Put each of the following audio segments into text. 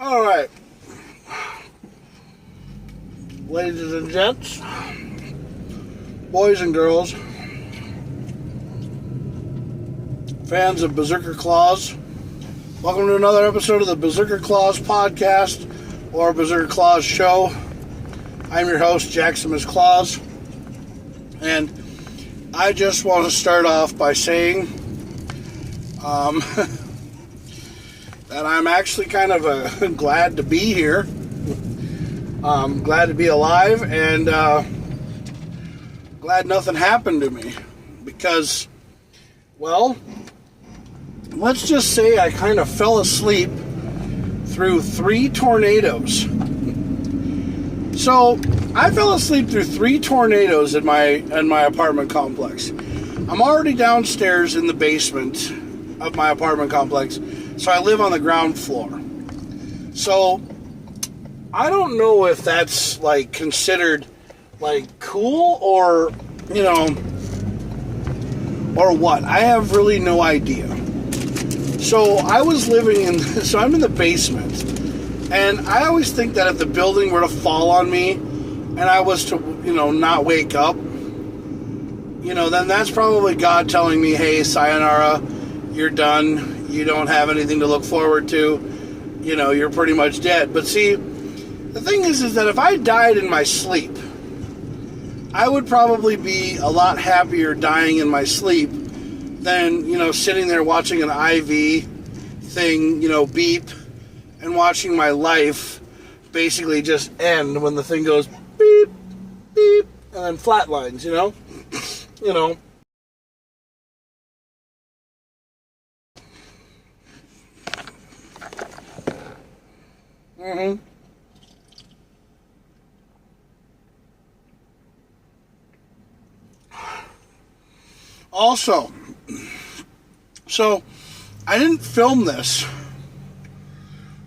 All right, ladies and gents, boys and girls, fans of JakKlauZ, welcome to another episode of the JakKlauZ podcast or JakKlauZ show. I'm your host, JakKlauZ, and I just want to start off by saying that I'm actually kind of glad to be here. Glad to be alive, and glad nothing happened to me. Because, well, let's just say I kind of fell asleep through 3 tornadoes. So, I fell asleep through 3 tornadoes in my apartment complex. I'm already downstairs in the basement of my apartment complex. So I live on the ground floor. So I don't know if that's like considered like cool or, or what. I have really no idea. So I'm in the basement. And I always think that if the building were to fall on me and I was to, not wake up, then that's probably God telling me, hey, sayonara, you're done. You don't have anything to look forward to. You're pretty much dead. But see, the thing is that if I died in my sleep, I would probably be a lot happier dying in my sleep than, sitting there watching an IV thing, beep, and watching my life basically just end when the thing goes beep, beep, and then flatlines, Mm-hmm. Also, so I didn't film this.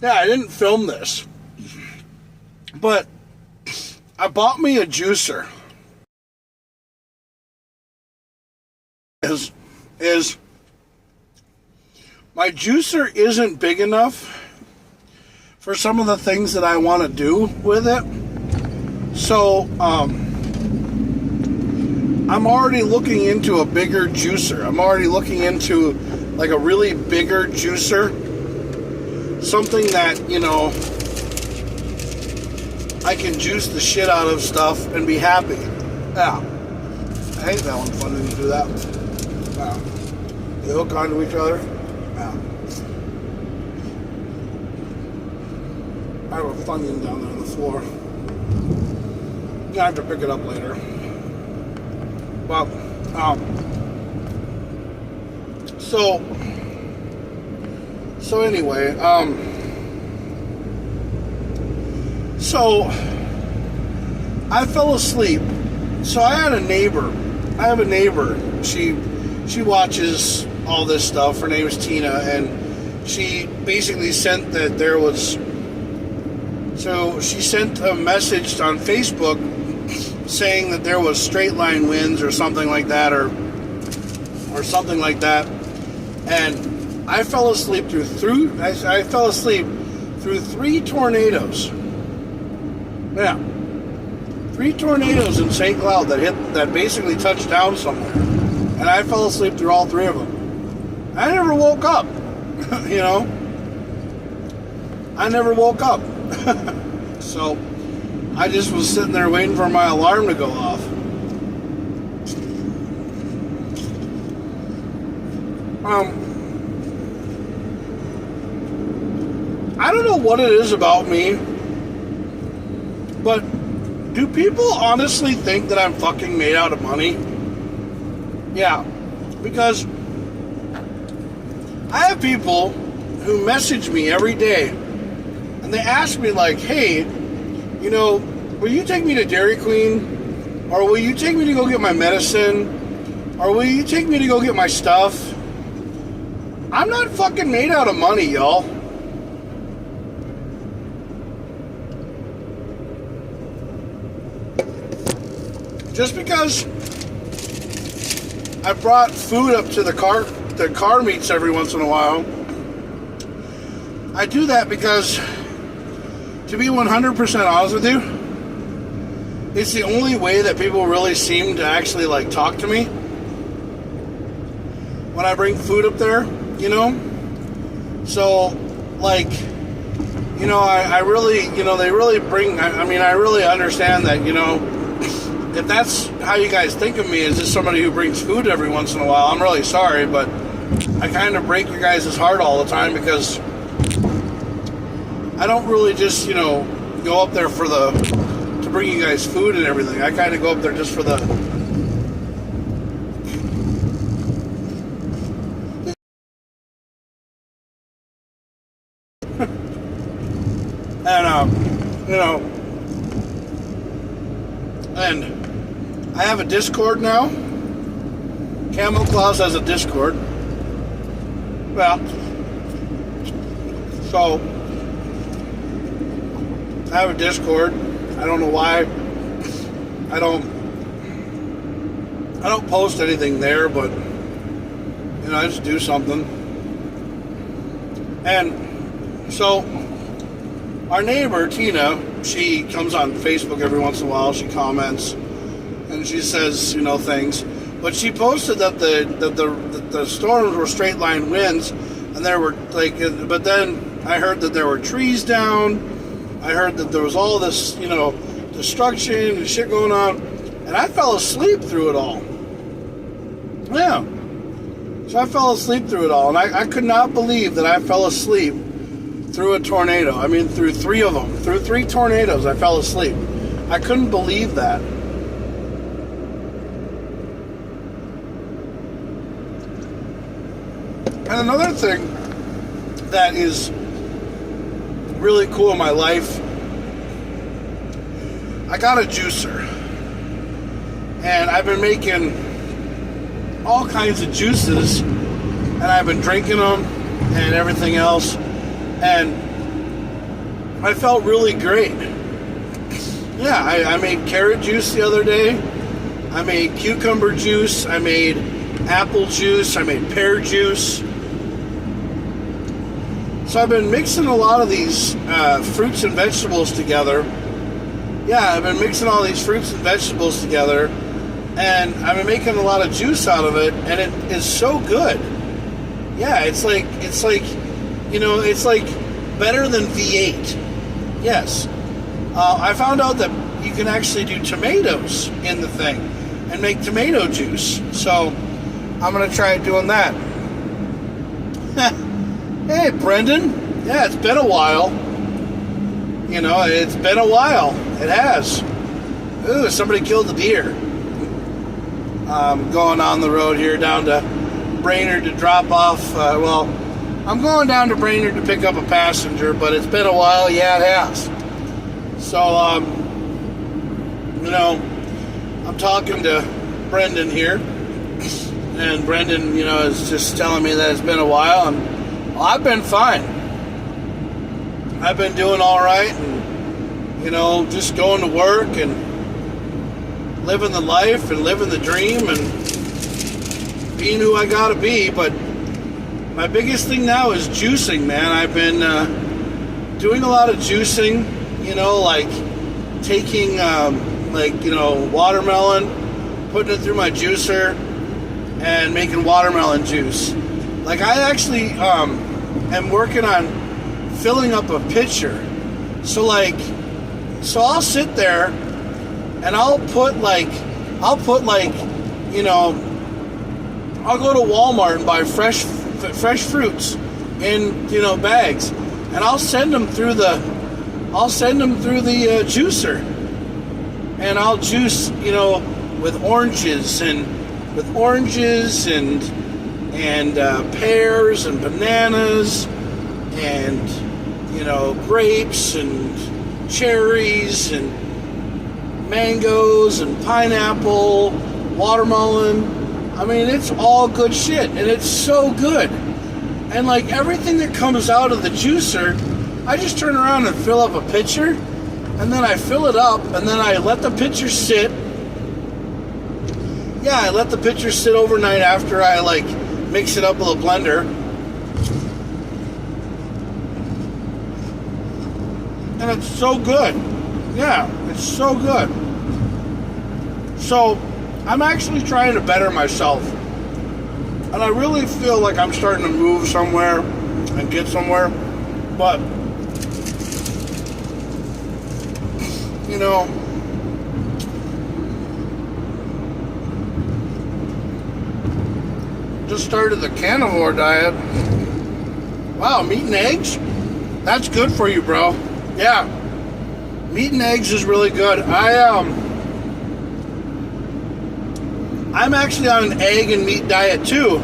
Yeah, I didn't film this. But I bought me a juicer. Is my juicer isn't big enough for some of the things that I want to do with it. So, I'm already looking into a bigger juicer. I'm already looking into like a really bigger juicer. Something that, I can juice the shit out of stuff and be happy. Yeah. I hate that one fun when you do that. Yeah. They hook onto each other. Yeah. I have a Funyun down there on the floor. I have to pick it up later. But, so anyway, so I fell asleep. So I have a neighbor. She watches all this stuff. Her name is Tina, and she basically sent that there was. So she sent a message on Facebook saying that there was straight line winds or something like that, or something like that. And I fell asleep through 3 tornadoes. Yeah, 3 tornadoes in St. Cloud that basically touched down somewhere, and I fell asleep through all 3 of them. I never woke up. I never woke up. So I just was sitting there waiting for my alarm to go off. I don't know what it is about me, but do people honestly think that I'm fucking made out of money? Yeah, because I have people who message me every day, and they ask me like, hey, will you take me to Dairy Queen? Or will you take me to go get my medicine? Or will you take me to go get my stuff? I'm not fucking made out of money, y'all. Just because I brought food up to the car meets every once in a while, I do that because to be 100% honest with you, it's the only way that people really seem to actually like talk to me when I bring food up there, you know? So, like, you know, I really, you know, they really bring, I mean, I really understand that, you know, if that's how you guys think of me, as just somebody who brings food every once in a while, I'm really sorry, but I kind of break your guys' heart all the time because I don't really just, you know, go up there for to bring you guys food and everything. I kind of go up there just for the... and, you know, and I have a Discord now. KamoKlauZ has a Discord. Well, so I have a Discord. I don't know why. I don't post anything there, but you know, I just do something. And so our neighbor Tina, she comes on Facebook every once in a while. She comments and she says, you know, things. But she posted that the storms were straight line winds, and there were like. But then I heard that there were trees down. I heard that there was all this, you know, destruction and shit going on, and I fell asleep through it all. Yeah. So I fell asleep through it all, and I could not believe that I fell asleep through a tornado. I mean, through three of them. Through three tornadoes, I fell asleep. I couldn't believe that. And another thing that is really cool in my life, I got a juicer. And I've been making all kinds of juices, and I've been drinking them and everything else. And I felt really great. Yeah, I made carrot juice the other day. I made cucumber juice. I made apple juice. I made pear juice. So I've been mixing a lot of these fruits and vegetables together. Yeah, I've been mixing all these fruits and vegetables together, and I've been making a lot of juice out of it, and it is so good. Yeah, it's like, you know, it's like better than V8. Yes. I found out that you can actually do tomatoes in the thing and make tomato juice. So I'm going to try doing that. Hey, Brendan. Yeah, it's been a while. You know, it's been a while. It has. Ooh, somebody killed the deer. Going on the road here down to Brainerd to drop off. I'm going down to Brainerd to pick up a passenger, but it's been a while. Yeah, it has. So, you know, I'm talking to Brendan here. And Brendan, you know, is just telling me that it's been a while, and well, I've been fine. I've been doing all right, and you know, just going to work and living the life and living the dream and being who I gotta be. But my biggest thing now is juicing, man. I've been doing a lot of juicing. You know, like taking like, you know, watermelon, putting it through my juicer, and making watermelon juice. Like, I actually am working on filling up a pitcher. So I'll sit there and I'll put like, you know, I'll go to Walmart and buy fresh fruits in, you know, bags, and I'll send them through the juicer, and I'll juice, you know, with oranges and pears and bananas and, you know, grapes and cherries and mangoes and pineapple, watermelon. I mean, it's all good shit, and it's so good. And like everything that comes out of the juicer, I just turn around and fill up a pitcher, and then I fill it up, and then I let the pitcher sit. Yeah, I let the pitcher sit overnight after I like mix it up with a blender. And it's so good. Yeah, it's so good. So, I'm actually trying to better myself. And I really feel like I'm starting to move somewhere and get somewhere. But, you know, just started the carnivore diet. Wow, meat and eggs? That's good for you, bro. Yeah. Meat and eggs is really good. I'm actually on an egg and meat diet too.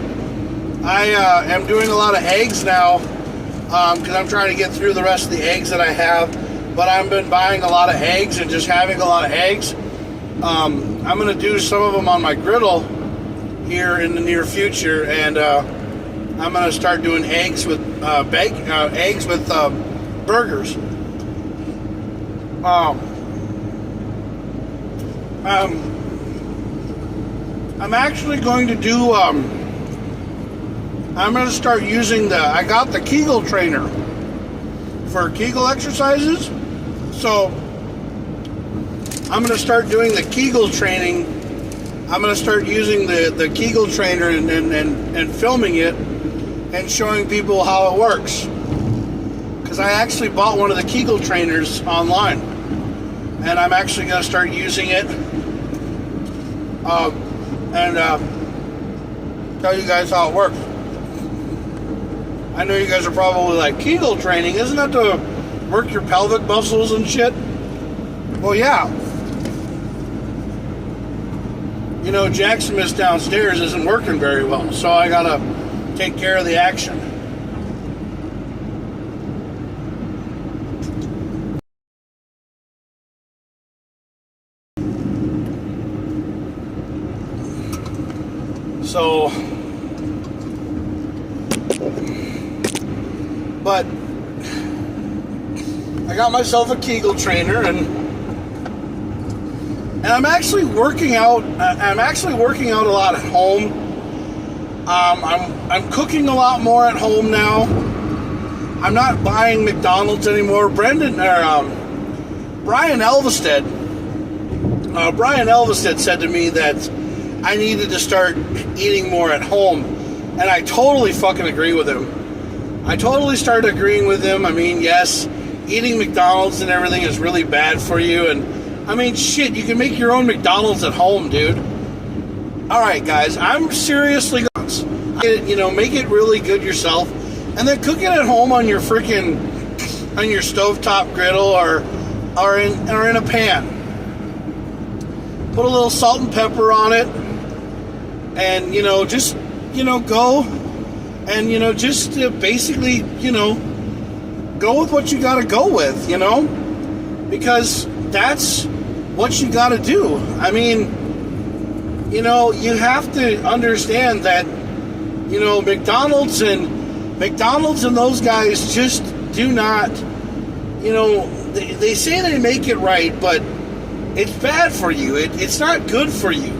I am doing a lot of eggs now because I'm trying to get through the rest of the eggs that I have. But I've been buying a lot of eggs and just having a lot of eggs. I'm going to do some of them on my griddle here in the near future, and I'm going to start doing eggs with burgers. I'm actually going to do, I'm going to start using I got the Kegel trainer for Kegel exercises. So, I'm going to start doing the Kegel training. I'm going to start using the Kegel trainer and filming it and showing people how it works. Because I actually bought one of the Kegel trainers online. And I'm actually going to start using it. And tell you guys how it works. I know you guys are probably like, Kegel training, isn't that to work your pelvic muscles and shit? Well, yeah. You know, Jack Smith downstairs isn't working very well, so I gotta take care of the action. So, but I got myself a Kegel trainer, and I'm actually working out. I'm actually working out a lot at home. I'm cooking a lot more at home now. I'm not buying McDonald's anymore. Brian Elvestead said to me that I needed to start eating more at home, and I totally fucking agree with him. I totally started agreeing with him. I mean, yes, eating McDonald's and everything is really bad for you, and I mean, shit, you can make your own McDonald's at home, dude. Alright, guys, I'm seriously, you know, make it really good yourself, and then cook it at home on your freaking, on your stovetop griddle or in a pan. Put a little salt and pepper on it, and, you know, just, you know, go, and, you know, just basically, you know, go with what you gotta go with, you know, because that's what you gotta do. I mean, you know, you have to understand that, you know, McDonald's and those guys just do not, you know, they say they make it right, but it's bad for you. It's not good for you,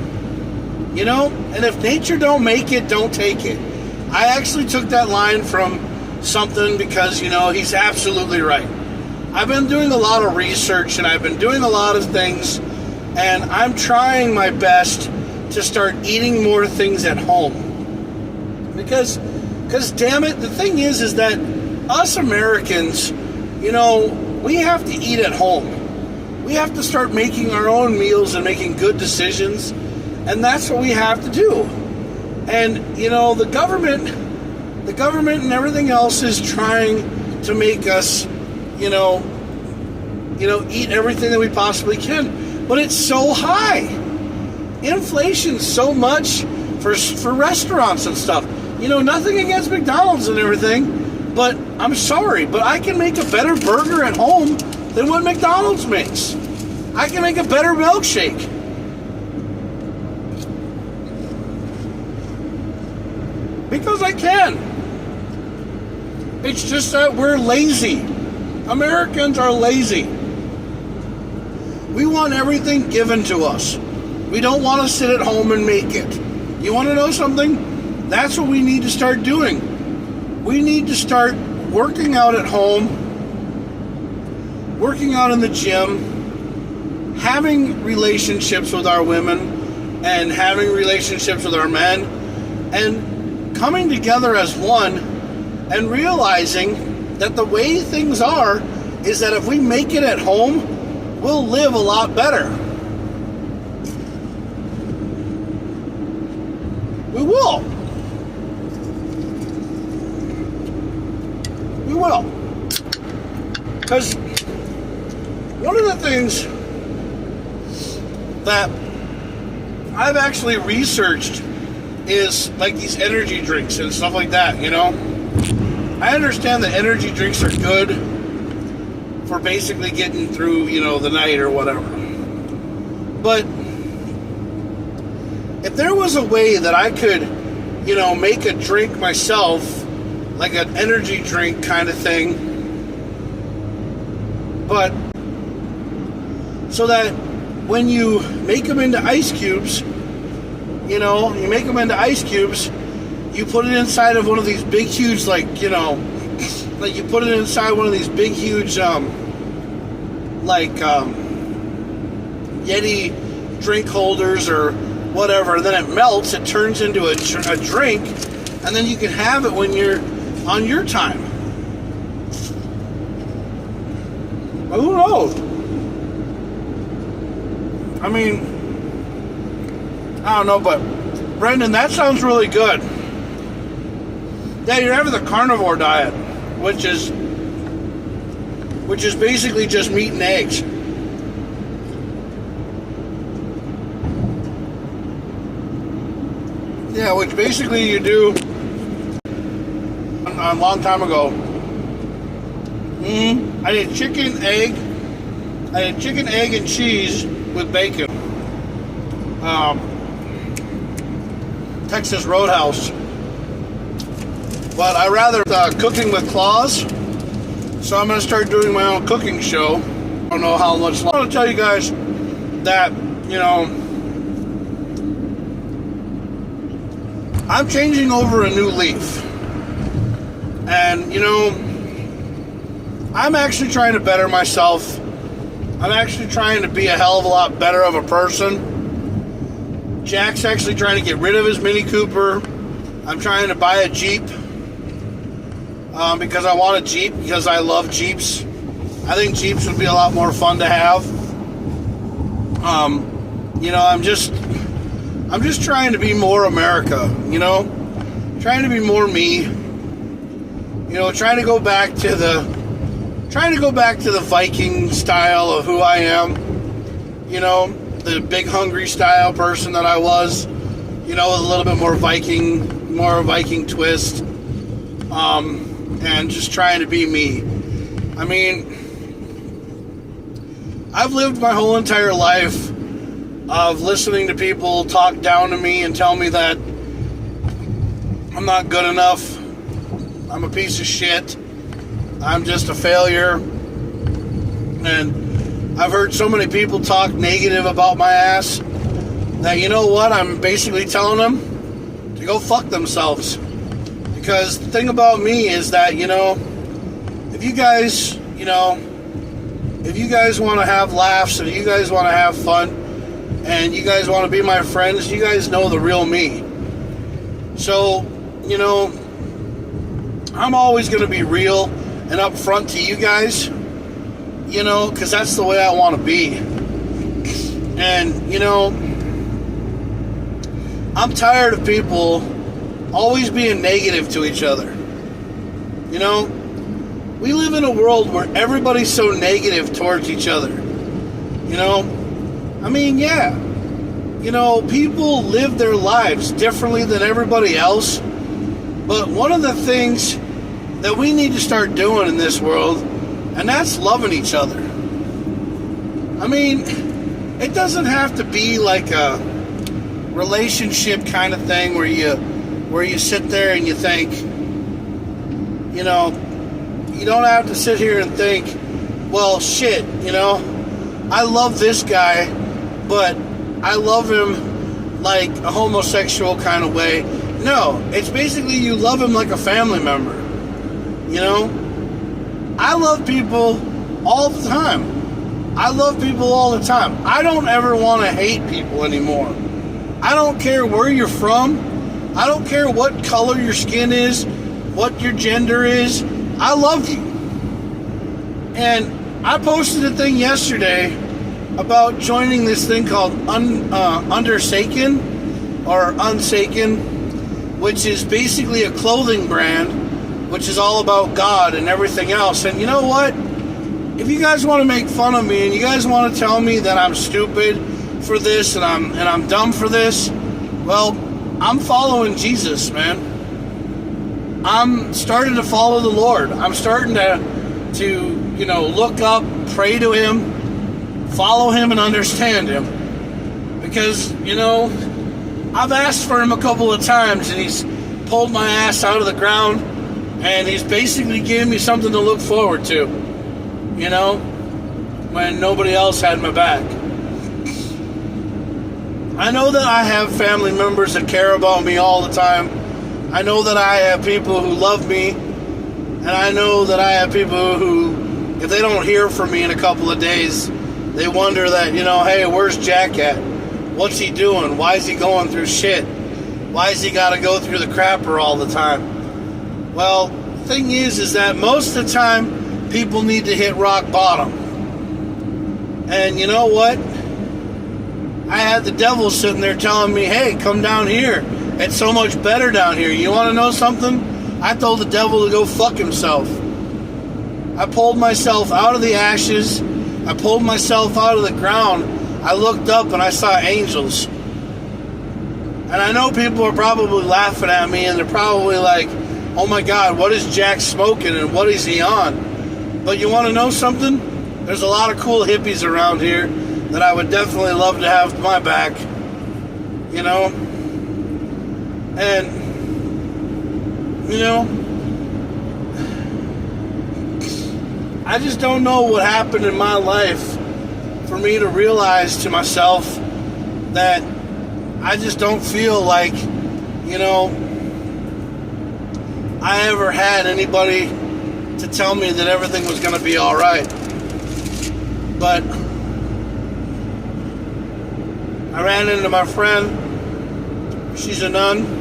you know? And if nature don't make it, don't take it. I actually took that line from something because, you know, he's absolutely right. I've been doing a lot of research, and I've been doing a lot of things, and I'm trying my best to start eating more things at home. Because damn it, the thing is that us Americans, you know, we have to eat at home. We have to start making our own meals and making good decisions, and that's what we have to do. And, you know, the government and everything else is trying to make us, you know, eat everything that we possibly can. But it's so high. Inflation's so much for restaurants and stuff. You know, nothing against McDonald's and everything, but I'm sorry, but I can make a better burger at home than what McDonald's makes. I can make a better milkshake. Because I can. It's just that we're lazy. Americans are lazy. We want everything given to us. We don't want to sit at home and make it. You want to know something? That's what we need to start doing. We need to start working out at home. working out in the gym, having relationships with our women, and having relationships with our men, and coming together as one, and realizing that the way things are is that if we make it at home, we'll live a lot better. We will. We will. Because one of the things that I've actually researched is like these energy drinks and stuff like that, you know? I understand that energy drinks are good for basically getting through, you know, the night or whatever. But if there was a way that I could, you know, make a drink myself, like an energy drink kind of thing, but so that when you make them into ice cubes, you know, you make them into ice cubes, you put it inside of one of these big, huge, like, you know, like you put it inside one of these big, huge, Yeti drink holders or whatever, and then it melts, it turns into a drink, and then you can have it when you're on your time. But who knows? I mean, I don't know, but Brendan, that sounds really good. Yeah, you're having the carnivore diet, which is basically just meat and eggs. Yeah, which basically you do a long time ago. I did chicken, egg, and cheese with bacon. Texas Roadhouse. But I rather cooking with KamoKlauZ, so I'm going to start doing my own cooking show. I don't know how much longer. I want to tell you guys that, you know, I'm changing over a new leaf. And, you know, I'm actually trying to better myself. I'm actually trying to be a hell of a lot better of a person. Jack's actually trying to get rid of his Mini Cooper. I'm trying to buy a Jeep. Because I want a Jeep, because I love Jeeps. I think Jeeps would be a lot more fun to have. You know, I'm just trying to be more America, you know? Trying to be more me. You know, trying to go back to the Viking style of who I am. You know, the big hungry style person that I was. You know, with a little bit more Viking twist. And just trying to be me. I mean, I've lived my whole entire life of listening to people talk down to me and tell me that I'm not good enough, I'm a piece of shit, I'm just a failure. And I've heard so many people talk negative about my ass that, you know what, I'm basically telling them to go fuck themselves. Because the thing about me is that, you know, if you guys want to have laughs and you guys want to have fun and you guys want to be my friends, you guys know the real me. So, you know, I'm always going to be real and upfront to you guys, you know, because that's the way I want to be. And, you know, I'm tired of people always being negative to each other. You know, we live in a world where everybody's so negative towards each other. You know, I mean, yeah, you know, people live their lives differently than everybody else. But one of the things that we need to start doing in this world, and that's loving each other. I mean, it doesn't have to be like a relationship kind of thing where you sit there and you think, you know, you don't have to sit here and think, well, shit, you know, I love this guy, but I love him like a homosexual kind of way. No, it's basically you love him like a family member. You know, I love people all the time. I love people all the time. I don't ever want to hate people anymore. I don't care where you're from. I don't care what color your skin is, what your gender is. I love you. And I posted a thing yesterday about joining this thing called Undersaken or Unsaken, which is basically a clothing brand, which is all about God and everything else. And you know what? If you guys want to make fun of me and you guys want to tell me that I'm stupid for this and I'm dumb for this, well, I'm following Jesus, man. I'm starting to follow the Lord. I'm starting to look up, pray to Him, follow Him, and understand Him. Because, I've asked for Him a couple of times, and He's pulled my ass out of the ground, and He's basically given me something to look forward to, when nobody else had my back. I know that I have family members that care about me all the time. I know that I have people who love me, and I know that I have people who, if they don't hear from me in a couple of days, they wonder that, hey, where's Jack at? What's he doing? Why is he going through shit? Why has he got to go through the crapper all the time? Well, the thing is that most of the time, people need to hit rock bottom. And you know what? I had the devil sitting there telling me, hey, come down here. It's so much better down here. You want to know something? I told the devil to go fuck himself. I pulled myself out of the ashes. I pulled myself out of the ground. I looked up and I saw angels. And I know people are probably laughing at me and they're probably like, oh my God, what is Jack smoking and what is he on? But you want to know something? There's a lot of cool hippies around here that I would definitely love to have my back. And, I just don't know what happened in my life for me to realize to myself that I just don't feel like, I ever had anybody to tell me that everything was going to be all right. But I ran into my friend. She's a nun.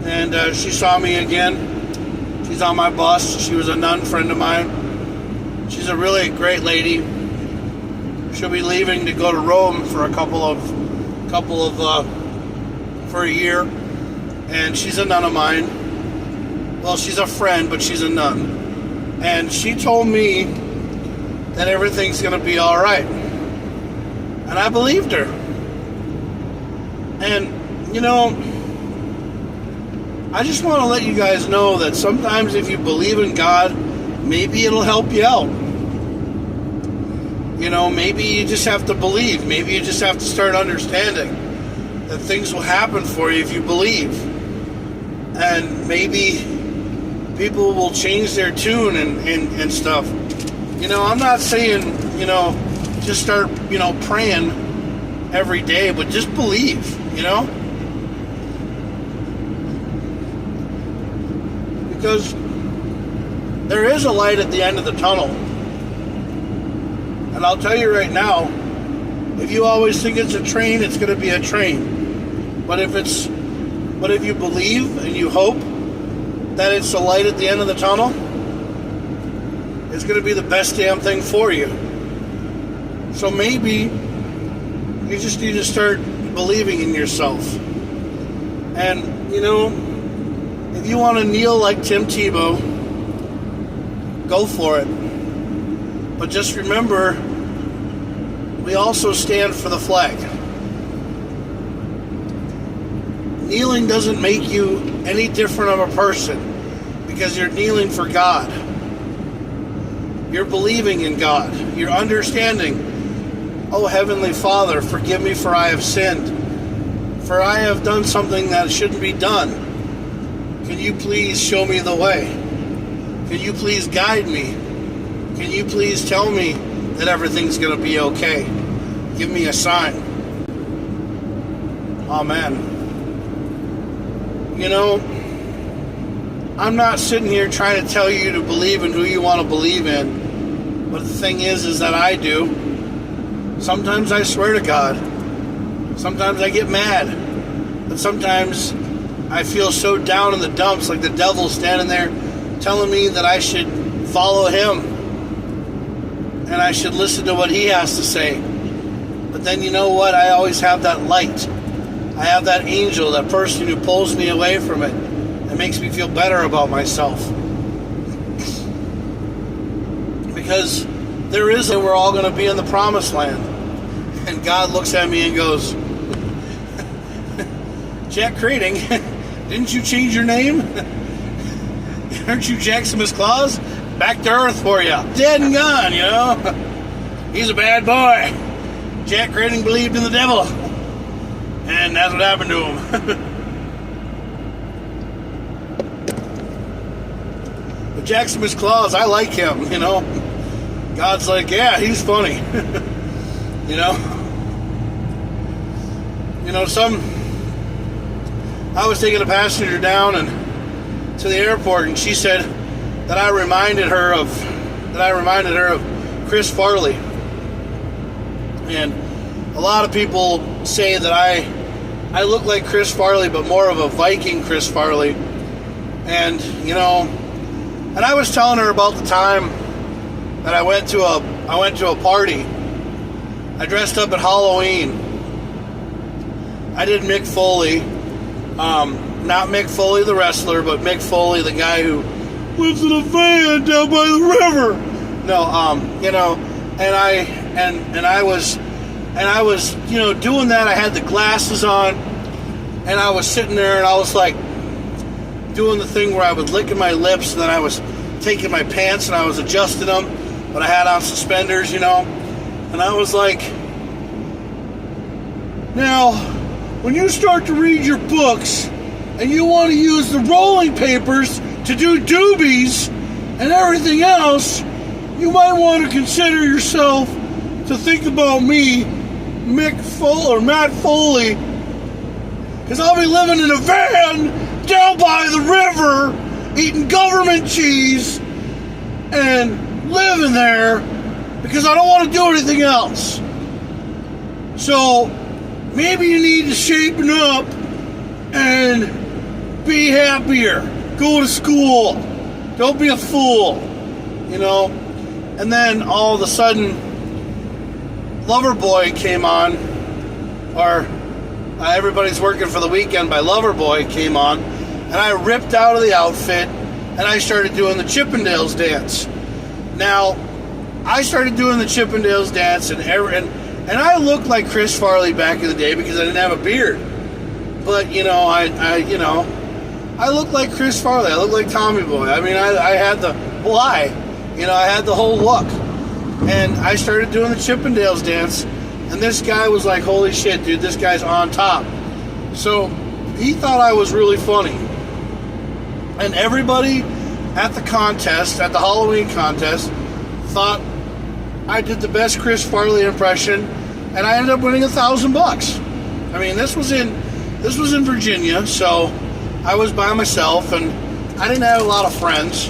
And she saw me again. She's on my bus. She was a nun friend of mine. She's a really great lady. She'll be leaving to go to Rome for for a year. And she's a nun of mine. Well, she's a friend, but she's a nun. And she told me that everything's going to be all right. And I believed her. And, I just want to let you guys know that sometimes if you believe in God, maybe it'll help you out. Maybe you just have to believe. Maybe you just have to start understanding that things will happen for you if you believe. And maybe people will change their tune and stuff. I'm not saying, just start, praying every day, but just believe, Because there is a light at the end of the tunnel. And I'll tell you right now, if you always think it's a train, it's going to be a train. But if you believe and you hope that it's a light at the end of the tunnel, it's going to be the best damn thing for you. So maybe you just need to start believing in yourself. And, if you want to kneel like Tim Tebow, go for it. But just remember, we also stand for the flag. Kneeling doesn't make you any different of a person because you're kneeling for God. You're believing in God. You're understanding, oh, Heavenly Father, forgive me for I have sinned. For I have done something that shouldn't be done. Can you please show me the way? Can you please guide me? Can you please tell me that everything's going to be okay? Give me a sign. Amen. I'm not sitting here trying to tell you to believe in who you want to believe in. But the thing is that I do. Sometimes I swear to God. Sometimes I get mad. But sometimes I feel so down in the dumps, like the devil's standing there telling me that I should follow him. And I should listen to what he has to say. But then you know what? I always have that light. I have that angel, that person who pulls me away from it and makes me feel better about myself. Because there is that we're all going to be in the promised land. And God looks at me and goes, Jack Crading, didn't you change your name? Aren't you JakKlauZ? Back to earth for you. Dead and gone, you know. He's a bad boy. Jack Crading believed in the devil. And that's what happened to him. But JakKlauZ, I like him, you know. God's like, yeah, he's funny. You know, I was taking a passenger down and to the airport, and she said that I reminded her of Chris Farley. And a lot of people say that I look like Chris Farley, but more of a Viking Chris Farley. And you know, and I was telling her about the time that I went to a party. I dressed up at Halloween. I did Mick Foley. Not Mick Foley the wrestler, but Mick Foley, the guy who lives in a van down by the river. No, you know, and I was, you know, doing that. I had the glasses on, and I was sitting there, and I was like doing the thing where I was licking my lips, and then I was taking my pants and I was adjusting them, but I had on suspenders, you know. And I was like, now, when you start to read your books and you want to use the rolling papers to do doobies and everything else, you might want to consider yourself to think about me, Matt Foley, because I'll be living in a van down by the river, eating government cheese and living there because I don't want to do anything else. So maybe you need to shapen up and be happier. Go to school. Don't be a fool. You know? And then all of a sudden, Loverboy came on, or Everybody's Working for the Weekend by Loverboy came on, and I ripped out of the outfit and I started doing the Chippendales dance. Now, I started doing the Chippendales dance, and I looked like Chris Farley back in the day because I didn't have a beard. But you know, I looked like Chris Farley. I looked like Tommy Boy. I mean, I had the I had the whole look. And I started doing the Chippendales dance, and this guy was like, "Holy shit, dude! This guy's on top." So he thought I was really funny, and everybody at the contest, at the Halloween contest, thought I did the best Chris Farley impression, and I ended up winning $1,000. I mean, this was in Virginia, so I was by myself, and I didn't have a lot of friends,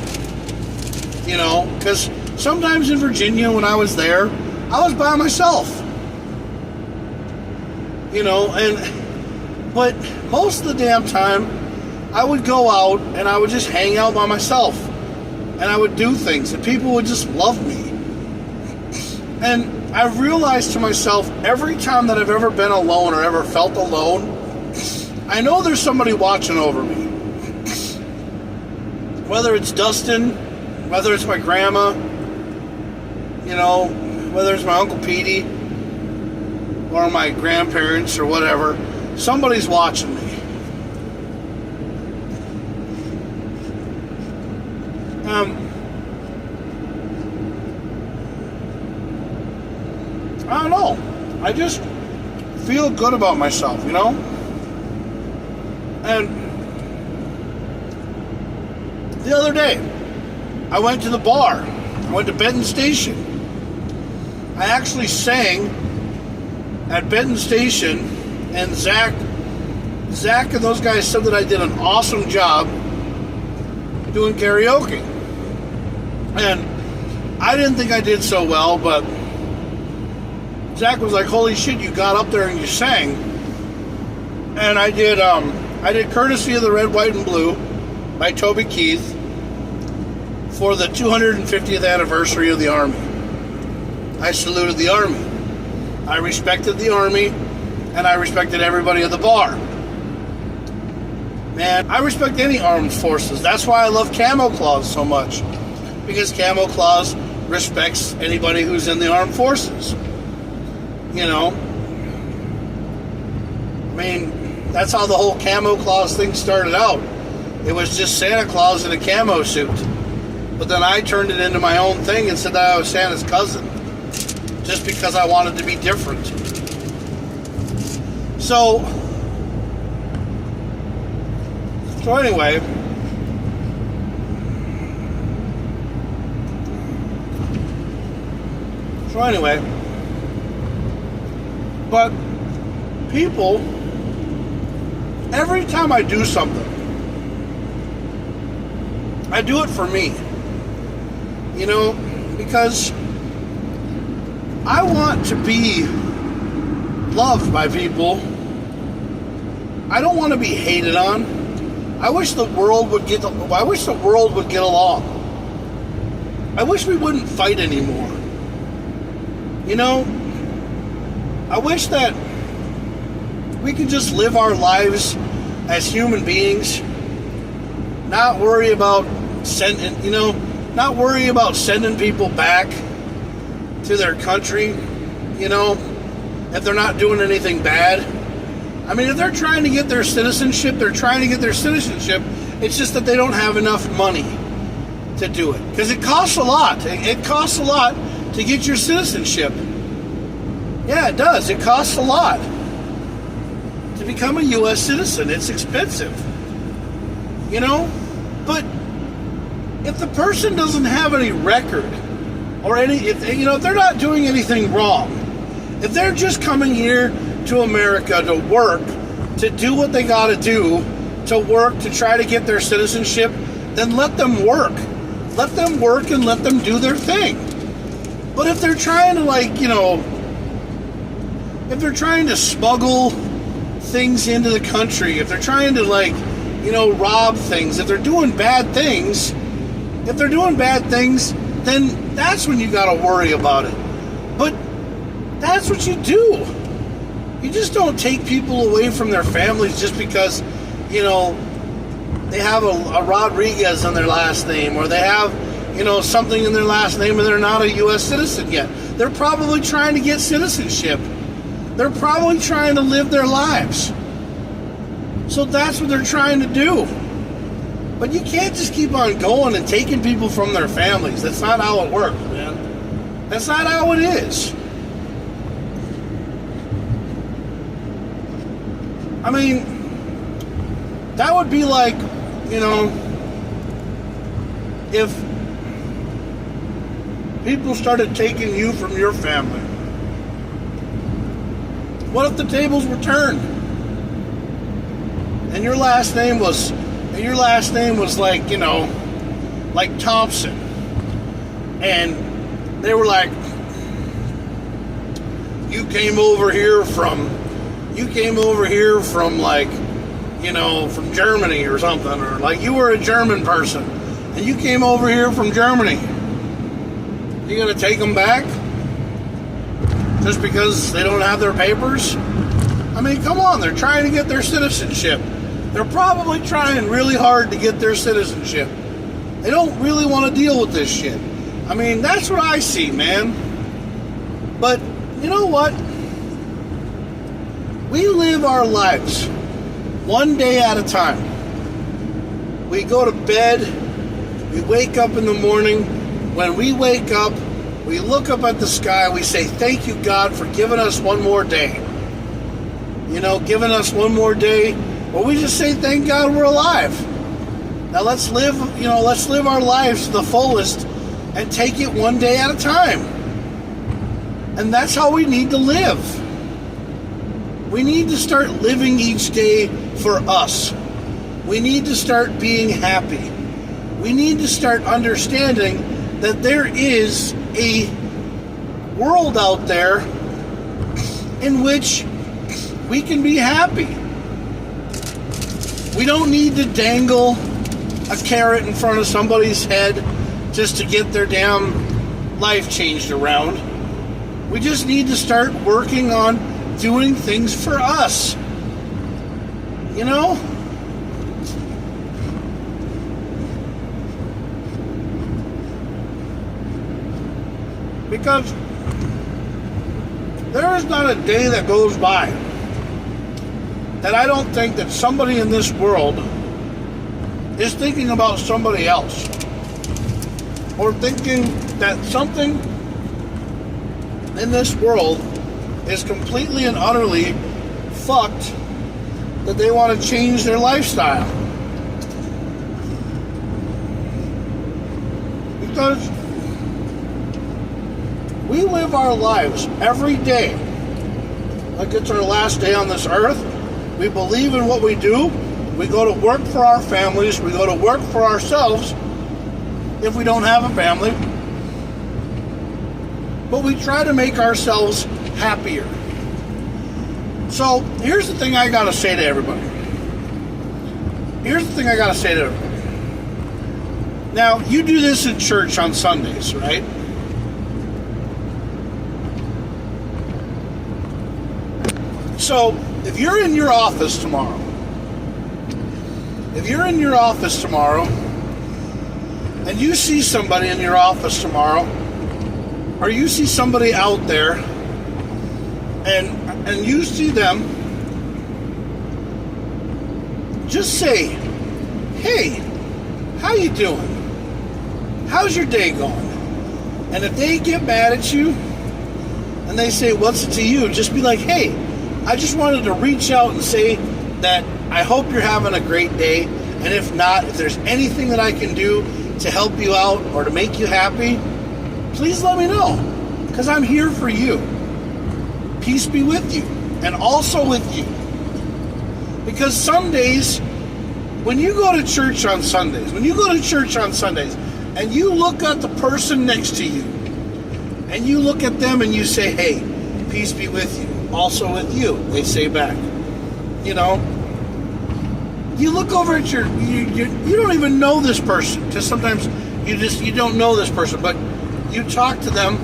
you know, because sometimes in Virginia when I was there, I was by myself, you know, but most of the damn time, I would go out and I would just hang out by myself, and I would do things, and people would just love me. And I realized to myself, every time that I've ever been alone or ever felt alone, I know there's somebody watching over me. Whether it's Dustin, whether it's my grandma, you know, whether it's my Uncle Petey, or my grandparents, or whatever, somebody's watching me. I don't know. I just feel good about myself, you know? And the other day, I went to the bar. I went to Benton Station. I actually sang at Benton Station, and Zach and those guys said that I did an awesome job doing karaoke. And I didn't think I did so well, but Zach was like, holy shit, you got up there and you sang. And I did Courtesy of the Red, White, and Blue by Toby Keith for the 250th anniversary of the Army. I saluted the Army. I respected the Army, and I respected everybody at the bar. Man, I respect any armed forces. That's why I love KamoKlauZ so much. Because KamoKlauZ respects anybody who's in the armed forces. You know? I mean, that's how the whole KamoKlauZ thing started out. It was just Santa Claus in a camo suit. But then I turned it into my own thing and said that I was Santa's cousin. Just because I wanted to be different. So anyway, but people, every time I do something, I do it for me, you know, because I want to be loved by people. I don't want to be hated on. I wish the world would get along. I wish we wouldn't fight anymore. You know, I wish that we could just live our lives as human beings, not worry about sending people back to their country, you know, if they're not doing anything bad. I mean, if they're trying to get their citizenship, they're trying to get their citizenship. It's just that they don't have enough money to do it. Because it costs a lot. It costs a lot to get your citizenship. Yeah, it does. It costs a lot to become a U.S. citizen. It's expensive. You know? But if the person doesn't have any record, or if they're not doing anything wrong, if they're just coming here to America to work, to do what they got to do, to work, to try to get their citizenship, then let them work. Let them work and let them do their thing. But if they're trying to, if they're trying to smuggle things into the country, if they're trying to, rob things, if they're doing bad things, then that's when you got to worry about it. But that's what you do. You just don't take people away from their families just because, they have a Rodriguez on their last name, or they have, something in their last name and they're not a U.S. citizen yet. They're probably trying to get citizenship. They're probably trying to live their lives. So that's what they're trying to do. But you can't just keep on going and taking people from their families. That's not how it works, man. That's not how it is. I mean, that would be like, if people started taking you from your family. What if the tables were turned? And your last name was like, like Thompson. And they were like, you came over here from from Germany or something, or like you were a German person and you came over here from Germany. You gonna take them back just because they don't have their papers? I mean, come on, they're trying to get their citizenship. They're probably trying really hard to get their citizenship. They don't really want to deal with this shit. I mean, that's what I see, man. But you know what? We live our lives one day at a time. We go to bed, we wake up in the morning. When we wake up, we look up at the sky, we say, thank you, God, for giving us one more day. Giving us one more day. Or we just say, thank God we're alive. Now let's live our lives to the fullest and take it one day at a time. And that's how we need to live. We need to start living each day for us. We need to start being happy. We need to start understanding that there is a world out there in which we can be happy. We don't need to dangle a carrot in front of somebody's head just to get their damn life changed around. We just need to start working on doing things for us. You know? Because there is not a day that goes by that I don't think that somebody in this world is thinking about somebody else, or thinking that something in this world is completely and utterly fucked, that they want to change their lifestyle. Because we live our lives every day like it's our last day on this earth. We believe in what we do. We go to work for our families. We go to work for ourselves if we don't have a family. But we try to make ourselves happier. So here's the thing I got to say to everybody. Now, you do this in church on Sundays, right? So, if you're in your office tomorrow, and you see somebody in your office tomorrow, or you see somebody out there, and you see them, just say, "Hey, how you doing? How's your day going?" And if they get mad at you, and they say, "What's it to you?" just be like, "Hey, I just wanted to reach out and say that I hope you're having a great day. And if not, if there's anything that I can do to help you out or to make you happy, please let me know. Because I'm here for you. Peace be with you. And also with you." Because some days, when you go to church on Sundays, and you look at the person next to you, and you look at them and you say, "Hey, peace be with you. Also with you," they say back. You know, you look over at you don't even know this person, because sometimes you don't know this person, but you talk to them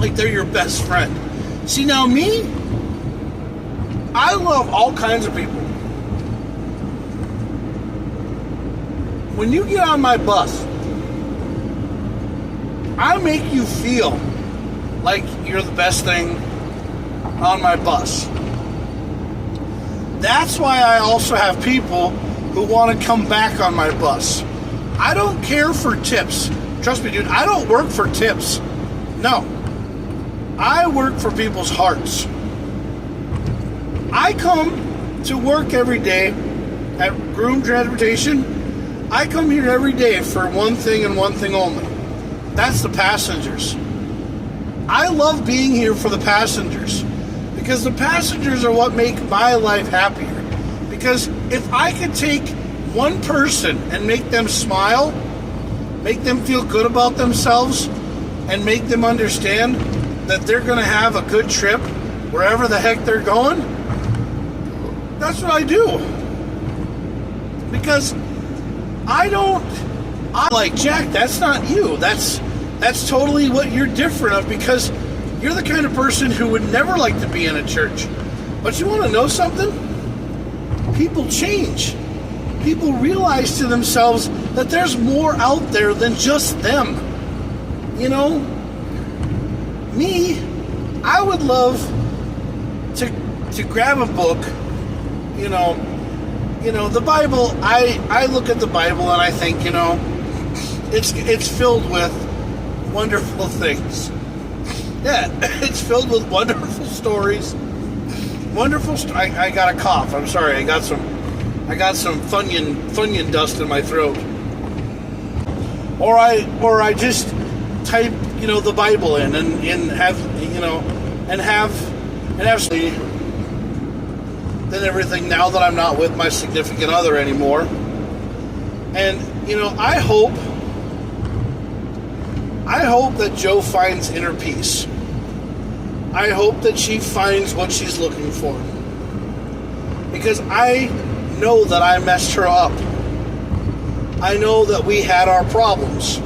like they're your best friend. See, now me, I love all kinds of people. When you get on my bus, I make you feel like you're the best thing on my bus. That's why I also have people who want to come back on my bus. I don't care for tips. Trust me, dude, I don't work for tips. No. I work for people's hearts. I come to work every day at Groom Transportation. I come here every day for one thing and one thing only. That's the passengers. I love being here for the passengers. Because the passengers are what make my life happier. Because if I could take one person and make them smile, make them feel good about themselves, and make them understand that they're going to have a good trip wherever the heck they're going, that's what I do. Because I like, "Jack, that's not you. That's totally what you're different of, because you're the kind of person who would never like to be in a church." But you want to know something? People change. People realize to themselves that there's more out there than just them. You know? Me, I would love to grab a book, you know, the Bible. I look at the Bible and I think, it's filled with wonderful things. Yeah, it's filled with wonderful stories. I got a cough. I'm sorry. I got some Funyun dust in my throat. Or I just type, the Bible in and have then everything, now that I'm not with my significant other anymore. And I hope I hope that Joe finds inner peace. I hope that she finds what she's looking for. Because I know that I messed her up. I know that we had our problems.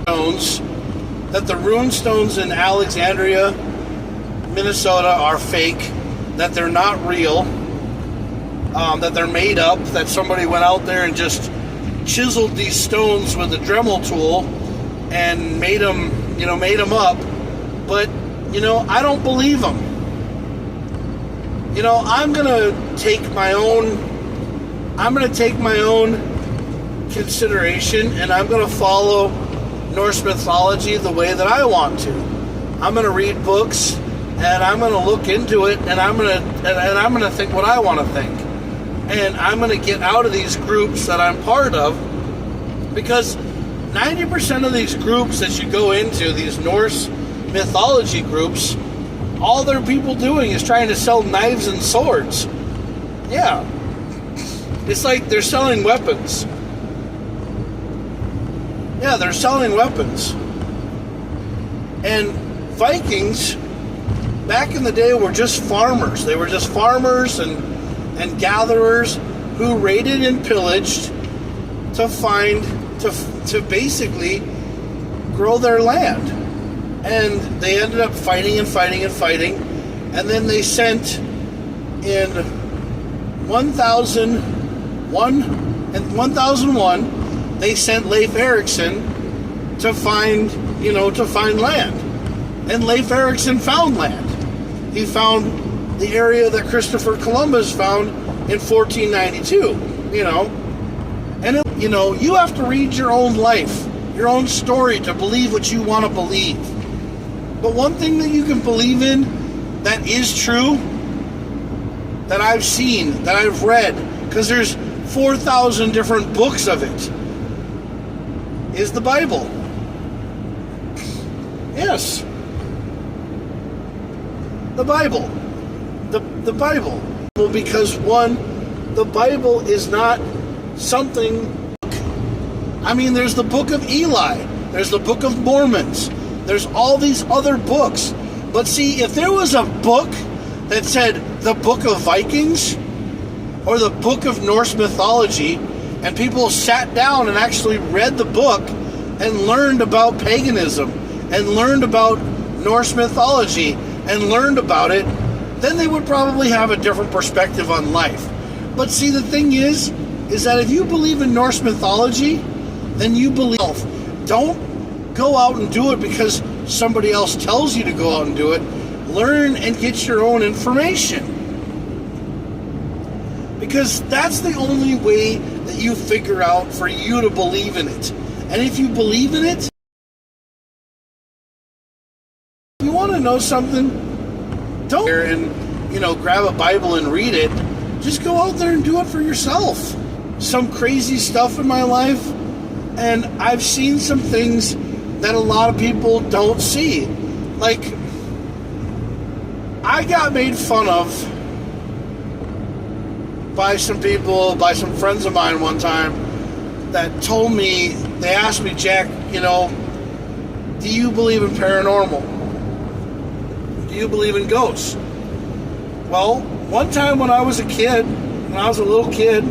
That the rune stones in Alexandria, Minnesota are fake, that they're not real, that they're made up, that somebody went out there and just chiseled these stones with a Dremel tool and made them up. But, I don't believe them. I'm going to take my own consideration, and I'm going to follow Norse mythology the way that I want to. I'm going to read books, and I'm going to look into it, and I'm going to think what I want to think. And I'm going to get out of these groups that I'm part of, because 90% of these groups that you go into, these Norse mythology groups, all they're people doing is trying to sell knives and swords. Yeah. It's like they're selling weapons. Yeah, they're selling weapons. And Vikings, back in the day, were just farmers. They were just farmers and gatherers who raided and pillaged to basically grow their land. And they ended up fighting and fighting and fighting. And then they sent in 1001, they sent Leif Erikson to find land. And Leif Erikson found land. He found the area that Christopher Columbus found in 1492, And, you have to read your own life, your own story to believe what you want to believe. But one thing that you can believe in that is true, that I've seen, that I've read, because there's 4,000 different books of it, is the Bible. Yes. The Bible. The Bible. Well, because the Bible is not something... there's the Book of Eli. There's the Book of Mormons. There's all these other books. But see, if there was a book that said the Book of Vikings or the Book of Norse mythology, and people sat down and actually read the book and learned about paganism and learned about Norse mythology and learned about it, then they would probably have a different perspective on life. But see, the thing is that if you believe in Norse mythology, then you believe. Don't go out and do it because somebody else tells you to go out and do it. Learn and get your own information. Because that's the only way that you figure out for you to believe in it. And if you believe in it, if you want to know something, don't grab a Bible and read it. Just go out there and do it for yourself. Some crazy stuff in my life, and I've seen some things that a lot of people don't see. Like, I got made fun of by some people, by some friends of mine one time, that told me, they asked me, Jack, do you believe in paranormal? Do you believe in ghosts? Well, one time when I was a little kid,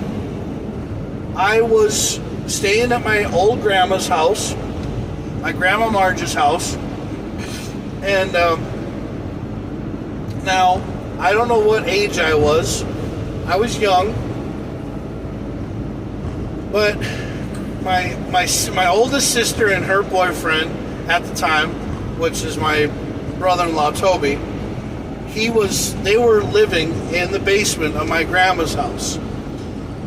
I was staying at my old grandma's house, my grandma Marge's house, and now I don't know what age I was. I was young, but my oldest sister and her boyfriend at the time, which is my brother-in-law Toby, they were living in the basement of my grandma's house.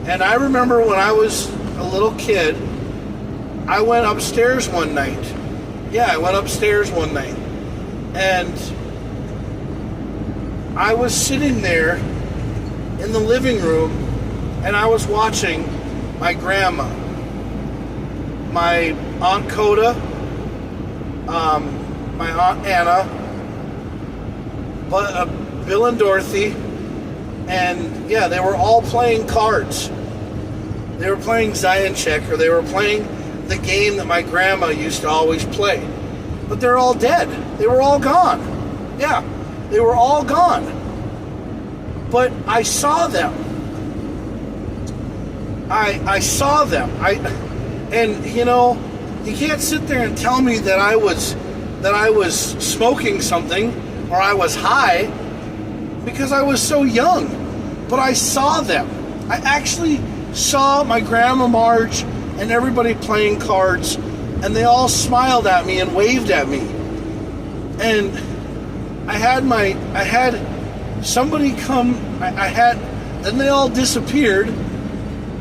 And I remember when I was a little kid, I went upstairs one night. Yeah, I went upstairs one night. And I was sitting there in the living room, and I was watching my grandma, my Aunt Coda, my Aunt Anna, Bill and Dorothy, and yeah, they were all playing cards. They were playing Zion Check, or they were playing the game that my grandma used to always play. But they're all dead. They were all gone. Yeah, they were all gone. But I saw them. I saw them. And you know, you can't sit there and tell me that I was smoking something or I was high, because I was so young. But I saw them. I actually saw my grandma Marge and everybody playing cards, and they all smiled at me and waved at me. And I had somebody come, then they all disappeared,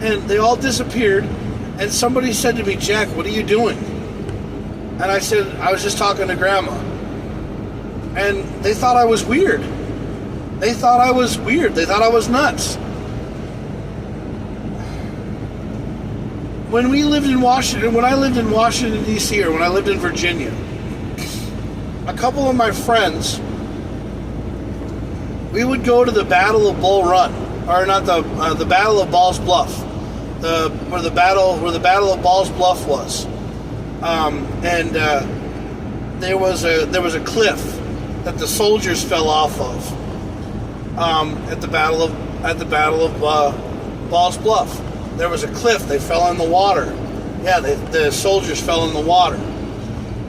and somebody said to me, Jack, what are you doing? And I said, I was just talking to Grandma. And they thought I was weird. They thought I was nuts. When I lived in Washington, D.C., or when I lived in Virginia, a couple of my friends, we would go to the Battle of Bull Run, or not the Battle of Ball's Bluff, where the Battle of Ball's Bluff was, and there was a cliff that the soldiers fell off of at the Battle of Ball's Bluff. There was a cliff. They fell in the water. Yeah, the soldiers fell in the water.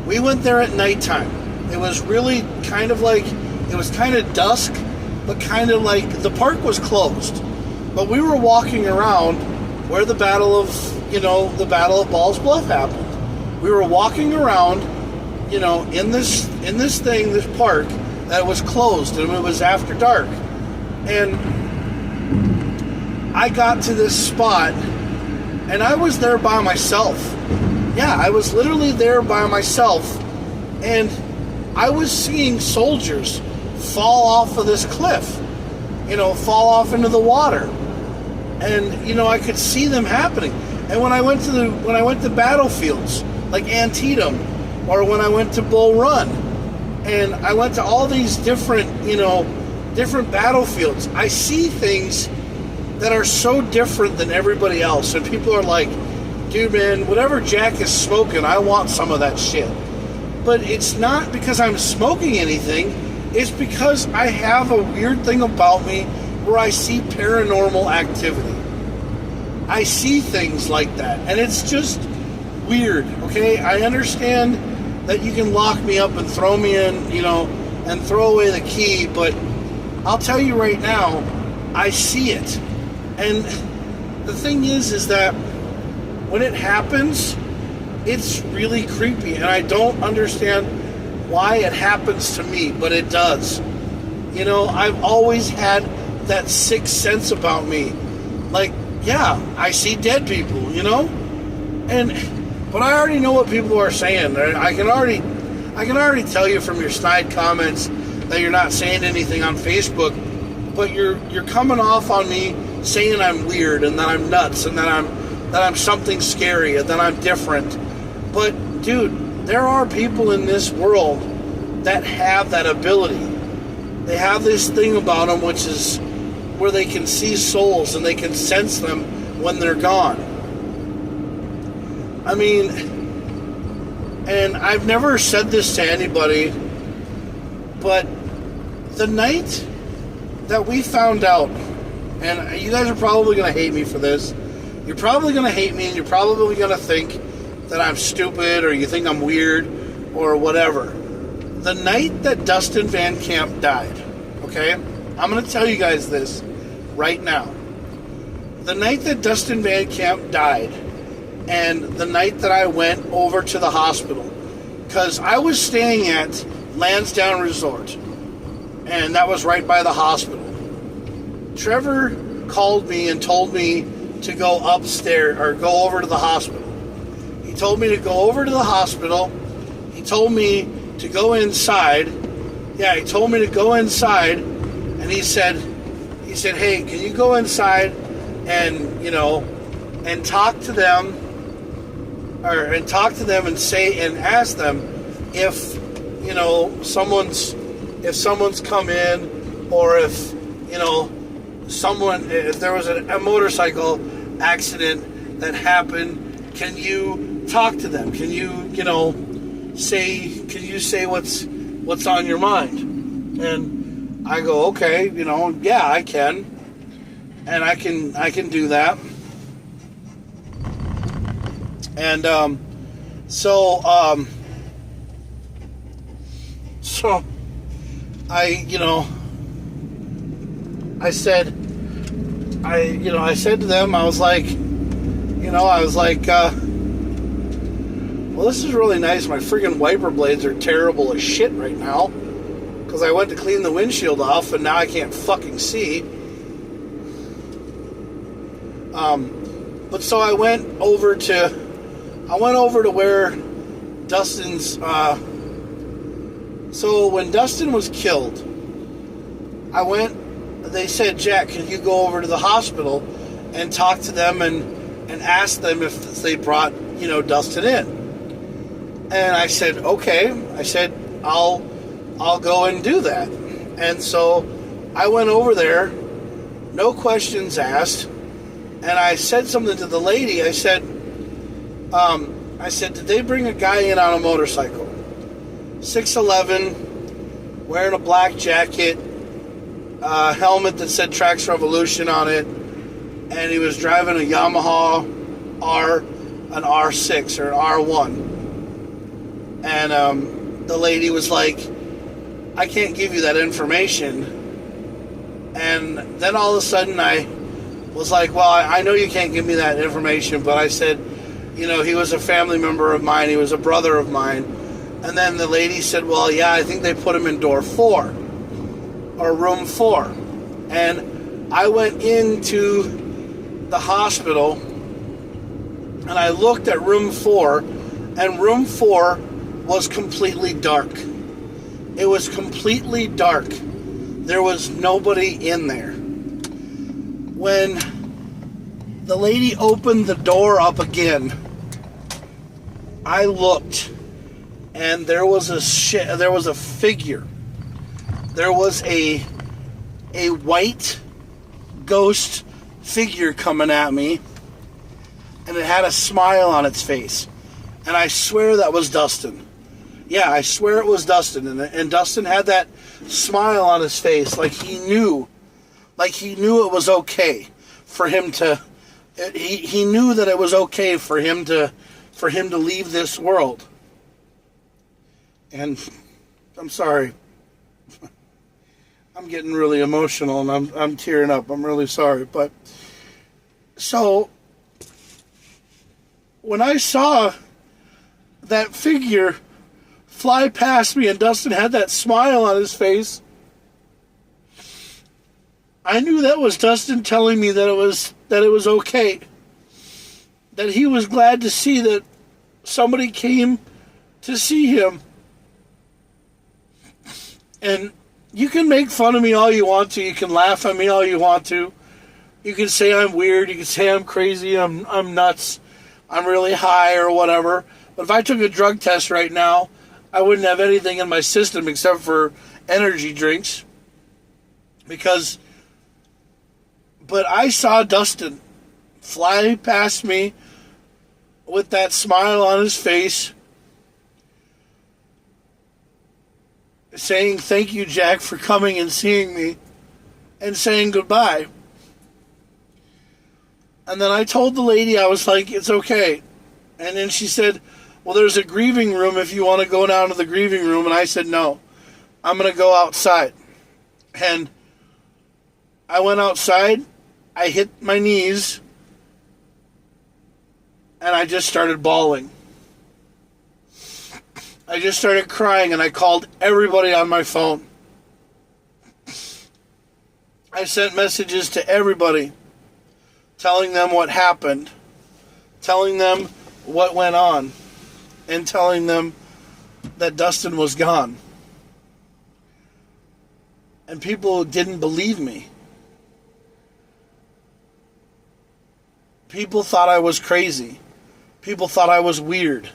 We went there at nighttime. It was really kind of dusk, but kind of like the park was closed. But we were walking around where the Battle of Ball's Bluff happened. We were walking around, in this park that was closed, and it was after dark. And I got to this spot, and I was there by myself. Yeah, I was literally there by myself, and I was seeing soldiers fall off of this cliff, fall off into the water, and I could see them happening. And when I went to battlefields like Antietam, or when I went to Bull Run, and I went to all these different battlefields, I see things that are so different than everybody else, and people are like, dude, man, whatever Jack is smoking, I want some of that shit. But it's not because I'm smoking anything, it's because I have a weird thing about me where I see paranormal activity. I see things like that, and it's just weird, okay? I understand that you can lock me up and throw me in, and throw away the key, but I'll tell you right now, I see it. And the thing is that when it happens, it's really creepy, and I don't understand why it happens to me, but it does. I've always had that sixth sense about me. Like, yeah, I see dead people, but I already know what people are saying. I can already tell you from your snide comments that you're not saying anything on Facebook, but you're coming off on me saying I'm weird and that I'm nuts and that I'm something scary and that I'm different. But dude, there are people in this world that have that ability. They have this thing about them, which is where they can see souls and they can sense them when they're gone. I mean, and I've never said this to anybody, but the night that we found out, and you guys are probably going to hate me for this. You're probably going to hate me, and you're probably going to think that I'm stupid, or you think I'm weird, or whatever. The night that Dustin Van Camp died, okay? I'm going to tell you guys this right now. The night that Dustin Van Camp died, and the night that I went over to the hospital, because I was staying at Lansdowne Resort, and that was right by the hospital. Trevor called me and told me to go upstairs, or go over to the hospital. He told me to go over to the hospital. He told me to go inside. Yeah, he told me to go inside, and he said, hey, can you go inside and, and talk to them, and say, and ask them if, someone's come in, or if, if there was a motorcycle accident that happened, can you talk to them? Can you, say what's on your mind? And I go, okay, yeah, I can. And I can do that. And, so I said to them, I was like, well, this is really nice. My friggin' wiper blades are terrible as shit right now, because I went to clean the windshield off, and now I can't fucking see. But so I went over to where Dustin's, so when Dustin was killed, they said, Jack, can you go over to the hospital and talk to them and ask them if they brought, Dustin in? And I said, okay. I said, I'll go and do that. And so I went over there, no questions asked, and I said something to the lady. I said, did they bring a guy in on a motorcycle? 6'11", wearing a black jacket, helmet that said Tracks Revolution on it, and he was driving a Yamaha an R6 or an R1. And the lady was like, I can't give you that information. And then all of a sudden I was like, well, I know you can't give me that information, but I said, he was a family member of mine, he was a brother of mine. And then the lady said, well, yeah, I think they put him in door 4 or room 4. And I went into the hospital and I looked at room 4, and room 4 was completely dark. It was completely dark. There was nobody in there. When the lady opened the door up again, I looked, and there was a figure. There was a white ghost figure coming at me, and it had a smile on its face. And I swear that was Dustin. Yeah, I swear it was Dustin. And Dustin had that smile on his face, like he knew it was okay for him to. He knew that it was okay for him to leave this world. And I'm sorry. I'm getting really emotional, and I'm tearing up. I'm really sorry, but so when I saw that figure fly past me and Dustin had that smile on his face, I knew that was Dustin telling me that it was okay. That he was glad to see that somebody came to see him. And you can make fun of me all you want to. You can laugh at me all you want to. You can say I'm weird. You can say I'm crazy. I'm nuts. I'm really high or whatever. But if I took a drug test right now, I wouldn't have anything in my system except for energy drinks. But I saw Dustin fly past me with that smile on his face, saying, thank you, Jack, for coming and seeing me, and saying goodbye. And then I told the lady, I was like, it's okay. And then she said, well, there's a grieving room if you want to go down to the grieving room. And I said, no, I'm going to go outside. And I went outside, I hit my knees, and I just started bawling. I just started crying, and I called everybody on my phone. I sent messages to everybody, telling them what happened, telling them what went on, and telling them that Dustin was gone. And people didn't believe me. People thought I was crazy. People thought I was weird.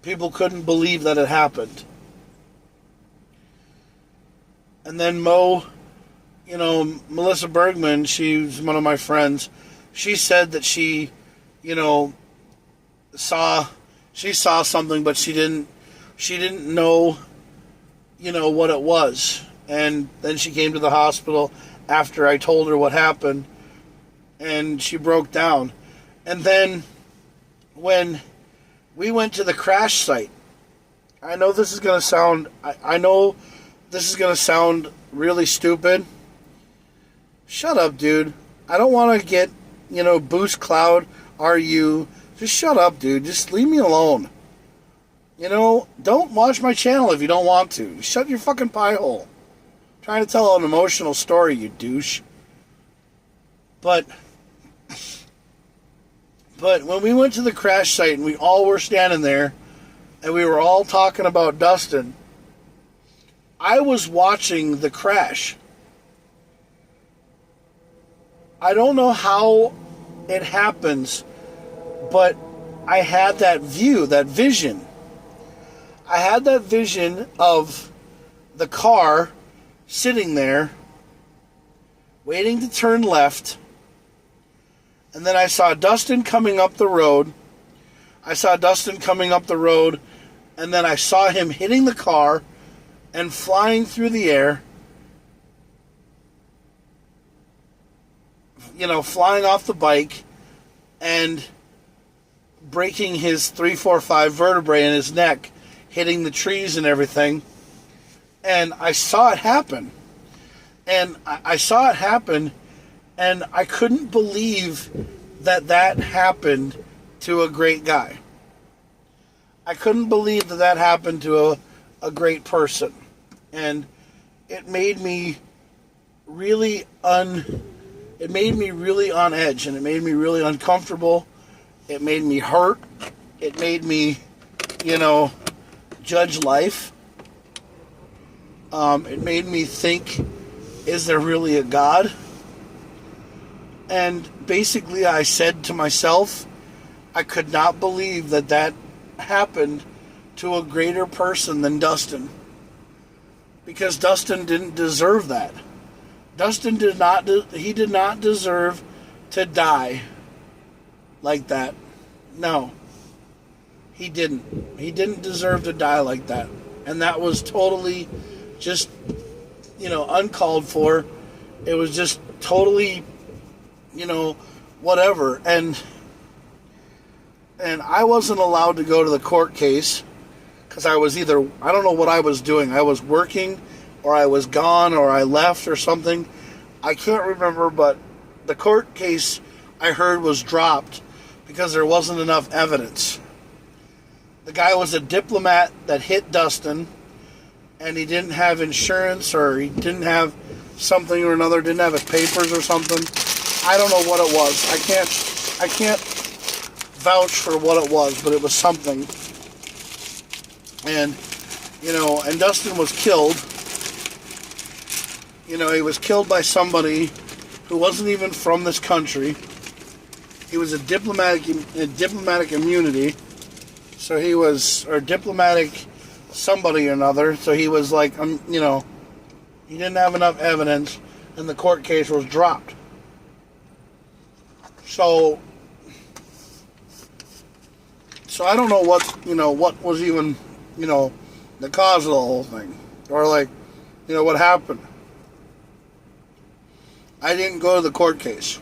People couldn't believe that it happened. And then Melissa Bergman, she's one of my friends, she said that she, she saw something, but she didn't know, what it was. And then she came to the hospital after I told her what happened, and she broke down. And then when we went to the crash site, I know this is going to sound really stupid. Shut up, dude. I don't want to get, Boost Cloud, just shut up, dude. Just leave me alone. Don't watch my channel if you don't want to. Shut your fucking pie hole. I'm trying to tell an emotional story, you douche. But when we went to the crash site and we all were standing there and we were all talking about Dustin, I was watching the crash. I don't know how it happens, but I had that vision. I had that vision of the car sitting there, waiting to turn left, and then I saw Dustin coming up the road. And then I saw him hitting the car and flying through the air, flying off the bike and breaking his 3, 4, 5 vertebrae in his neck, hitting the trees and everything. And I saw it happen. And I saw it happen, and I couldn't believe that happened to a great guy. I couldn't believe that happened to a great person. And it made me really on edge, and it made me really uncomfortable. It made me hurt. It made me, judge life. It made me think, is there really a God? And basically I said to myself, I could not believe that happened to a greater person than Dustin. Because Dustin didn't deserve that. Dustin did not deserve to die like that. No. He didn't. He didn't deserve to die like that. And that was totally just, uncalled for. It was just totally, whatever. And I wasn't allowed to go to the court case because I don't know what I was doing. I was working, or I was gone, or I left or something. I can't remember, but the court case I heard was dropped because there wasn't enough evidence. The guy was a diplomat that hit Dustin, and he didn't have insurance, or he didn't have something or another, didn't have his papers or something. I don't know what it was. I can't vouch for what it was, but it was something. And, and Dustin was killed. He was killed by somebody who wasn't even from this country. He was a diplomatic immunity. So he was, or diplomatic somebody or another. So he was like, he didn't have enough evidence, and the court case was dropped. So I don't know what was even, the cause of the whole thing. Or what happened. I didn't go to the court case.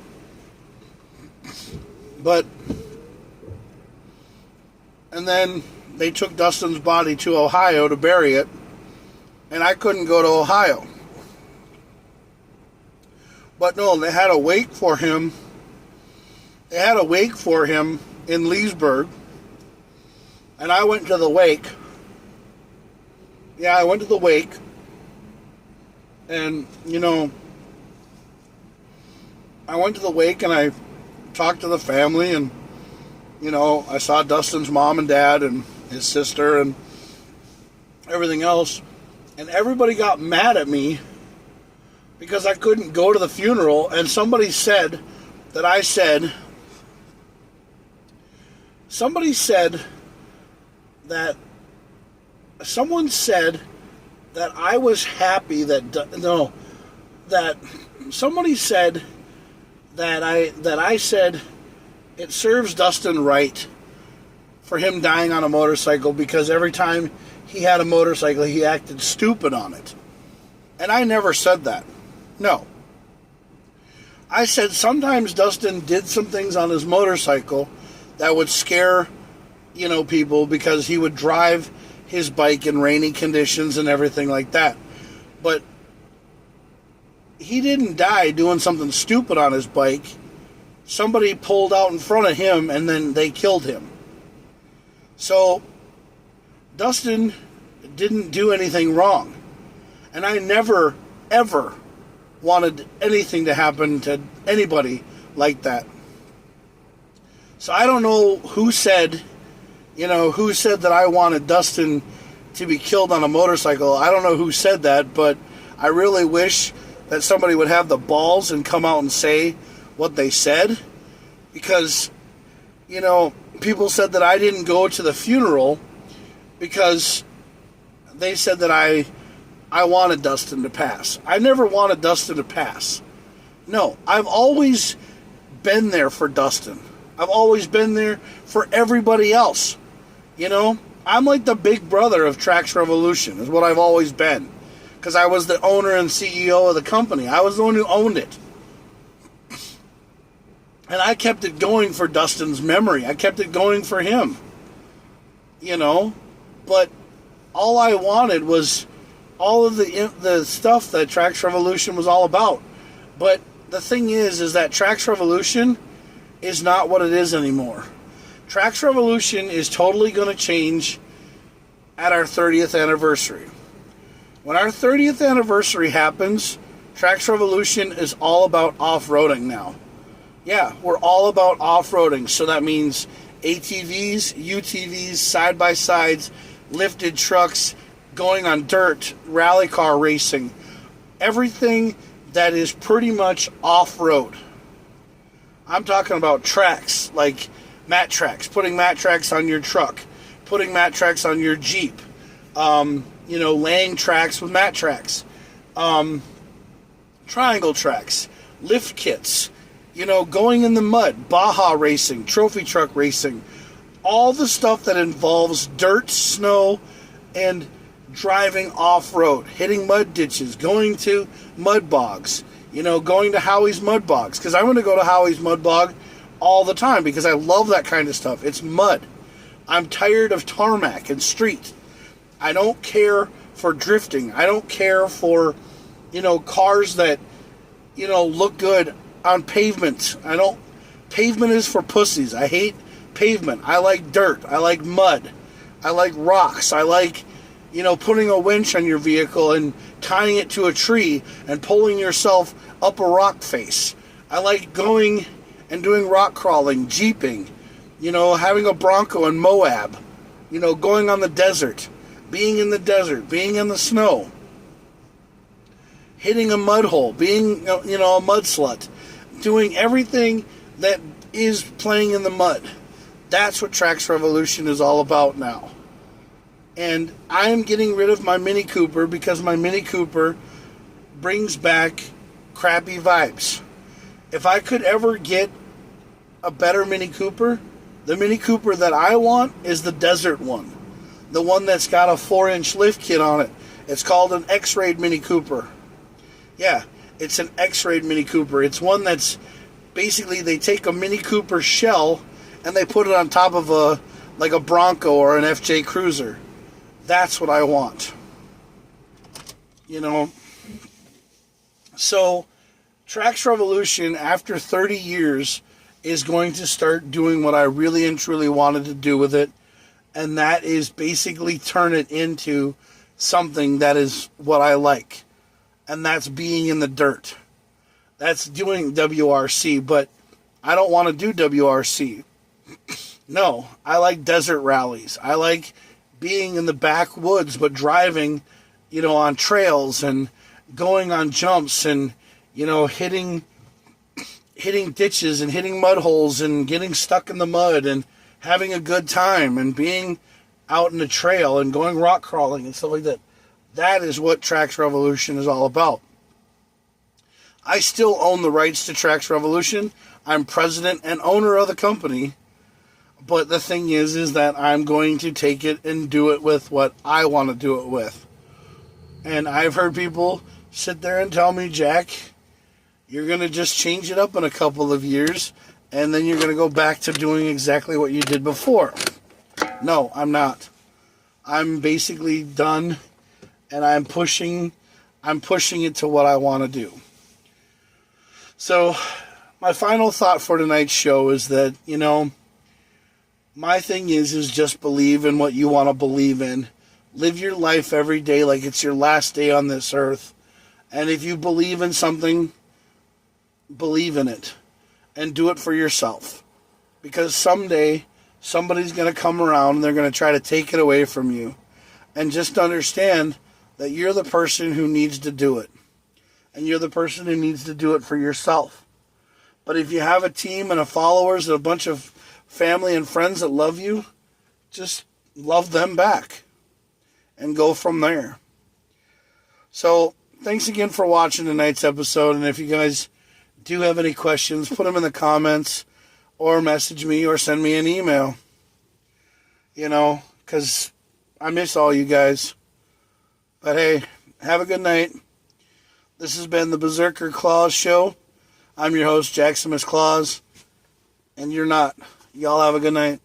And then they took Dustin's body to Ohio to bury it, and I couldn't go to Ohio. But no, they had a wake for him. They had a wake for him in Leesburg, and I went to the wake. Yeah, I went to the wake, and, I went to the wake, and I talked to the family, and, I saw Dustin's mom and dad and his sister and everything else, and everybody got mad at me because I couldn't go to the funeral, and someone said that I was happy that somebody said that I said it serves Dustin right for him dying on a motorcycle because every time he had a motorcycle, he acted stupid on it. And I never said that. No. I said sometimes Dustin did some things on his motorcycle that would scare, people because he would drive his bike in rainy conditions and everything like that. But he didn't die doing something stupid on his bike. Somebody pulled out in front of him and then they killed him. So, Dustin didn't do anything wrong. And I never, ever wanted anything to happen to anybody like that. So I don't know who said that I wanted Dustin to be killed on a motorcycle. I don't know who said that, but I really wish that somebody would have the balls and come out and say what they said. Because, people said that I didn't go to the funeral because they said that I wanted Dustin to pass. I never wanted Dustin to pass. No, I've always been there for Dustin. I've always been there for everybody else. I'm like the big brother of Trax Revolution, is what I've always been. Because I was the owner and CEO of the company. I was the one who owned it. And I kept it going for Dustin's memory. I kept it going for him. But all I wanted was all of the stuff that Trax Revolution was all about. But the thing is that Trax Revolution is not what it is anymore. Trax Revolution is totally going to change at our 30th anniversary. When our 30th anniversary happens, Trax Revolution is all about off-roading now. Yeah, we're all about off-roading. So that means ATVs, UTVs, side-by-sides, lifted trucks, going on dirt, rally car racing. Everything that is pretty much off-road. I'm talking about tracks, like mat tracks, putting mat tracks on your truck, putting mat tracks on your Jeep, laying tracks with mat tracks, triangle tracks, lift kits, going in the mud, Baja racing, trophy truck racing, all the stuff that involves dirt, snow, and driving off-road, hitting mud ditches, going to mud bogs, going to Howie's mud bogs, because I'm going to go to Howie's mud bog all the time because I love that kind of stuff. It's mud. I'm tired of tarmac and street. I don't care for drifting. I don't care for, cars that, look good on pavement. Pavement is for pussies. I hate pavement. I like dirt. I like mud. I like rocks. I like, putting a winch on your vehicle and tying it to a tree and pulling yourself up a rock face. I like going and doing rock crawling, jeeping, having a Bronco in Moab, going on the desert, being in the snow, hitting a mud hole, being, a mud slut, doing everything that is playing in the mud. That's what Trax Revolution is all about now. And I am getting rid of my Mini Cooper because my Mini Cooper brings back crappy vibes. If I could ever get a better Mini Cooper, the Mini Cooper that I want is the desert one. The one that's got a 4-inch lift kit on it. It's called an X-Rayed Mini Cooper. Yeah, it's an X-Rayed Mini Cooper. It's one that's basically they take a Mini Cooper shell and they put it on top of a Bronco or an FJ Cruiser. That's what I want. So Trax Revolution, after 30 years, is going to start doing what I really and truly wanted to do with it, and that is basically turn it into something that is what I like, and that's being in the dirt. That's doing WRC, but I don't want to do WRC. No, I like desert rallies. I like being in the backwoods, but driving, on trails and going on jumps and, hitting ditches and hitting mud holes and getting stuck in the mud and having a good time and being out in the trail and going rock crawling and stuff like that. That is what Trax Revolution is all about. I still own the rights to Trax Revolution. I'm president and owner of the company. But the thing is that I'm going to take it and do it with what I want to do it with. And I've heard people sit there and tell me, Jack, you're going to just change it up in a couple of years, and then you're going to go back to doing exactly what you did before. No, I'm not. I'm basically done, and I'm pushing it to what I want to do. So, my final thought for tonight's show is that, my thing is just believe in what you want to believe in. Live your life every day like it's your last day on this earth. And if you believe in something, believe in it. And do it for yourself. Because someday, somebody's going to come around and they're going to try to take it away from you. And just understand that you're the person who needs to do it. And you're the person who needs to do it for yourself. But if you have a team and followers and a bunch of family and friends that love you, just love them back. And go from there. So, thanks again for watching tonight's episode. And if you guys do have any questions, put them in the comments. Or message me or send me an email. Because I miss all you guys. But hey, have a good night. This has been the KamoKlauZ Show. I'm your host, JakKlauZ. And you're not. Y'all have a good night.